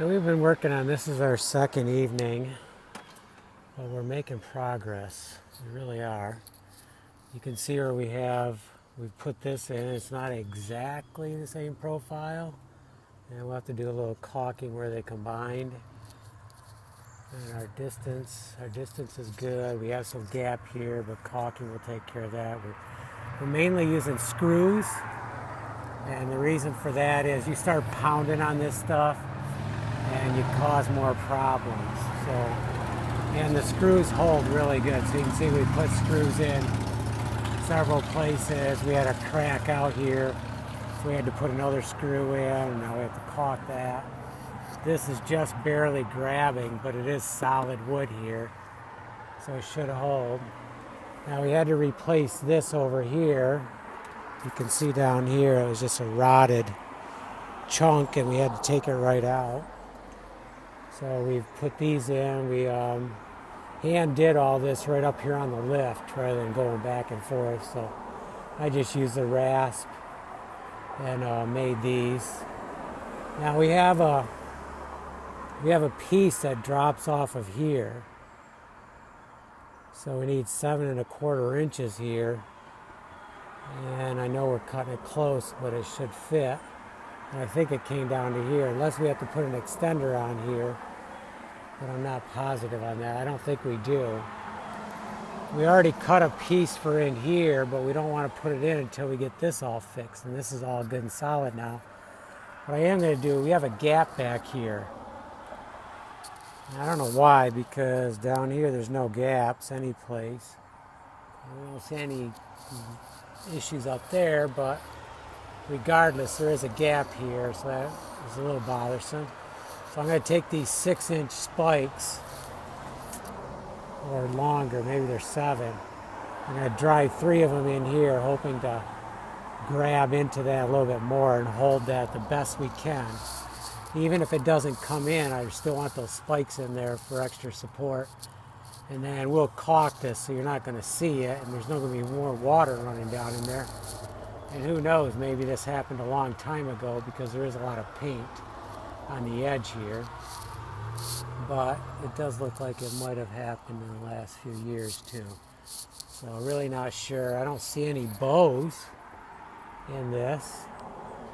So we've been working on this. Is our second evening, but we're making progress. We really are. You can see where we've put this in. It's not exactly the same profile, and we'll have to do a little caulking where they combined. And our distance is good. We have some gap here, but caulking will take care of that. We're mainly using screws, and the reason for that is you start pounding on this stuff and you cause more problems. So, and the screws hold really good. So you can see we put screws in several places. We had a crack out here, so we had to put another screw in, and now we have to caulk that. This is just barely grabbing, but it is solid wood here, so it should hold. Now we had to replace this over here. You can see down here it was just a rotted chunk, and we had to take it right out. So we've put these in. We hand did all this right up here on the lift rather than going back and forth. So I just used the rasp and made these. Now we have a piece that drops off of here. So we need 7 1/4 inches here. And I know we're cutting it close, but it should fit. And I think it came down to here, unless we have to put an extender on here. But I'm not positive on that. I don't think we do. We already cut a piece for in here, but we don't want to put it in until we get this all fixed. And this is all good and solid now. What I am going to do, we have a gap back here. I don't know why, because down here there's no gaps any place. I don't see any issues up there, but regardless, there is a gap here, so that is a little bothersome. So I'm going to take these 6-inch spikes, or longer, maybe they're 7. I'm going to drive 3 of them in here, hoping to grab into that a little bit more and hold that the best we can. Even if it doesn't come in, I still want those spikes in there for extra support. And then we'll caulk this so you're not going to see it, and there's not going to be more water running down in there. And who knows, maybe this happened a long time ago because there is a lot of paint on the edge here. But it does look like it might have happened in the last few years too. So really not sure. I don't see any bows in this.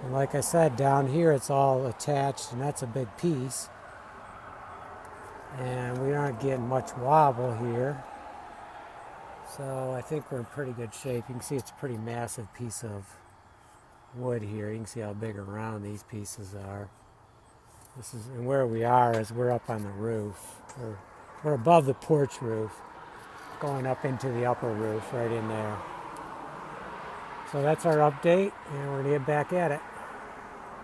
And like I said, down here it's all attached, and that's a big piece. And we aren't getting much wobble here. So I think we're in pretty good shape. You can see it's a pretty massive piece of wood here. You can see how big and round these pieces are. And where we are is we're up on the roof. We're above the porch roof, going up into the upper roof right in there. So that's our update, and we're going to get back at it.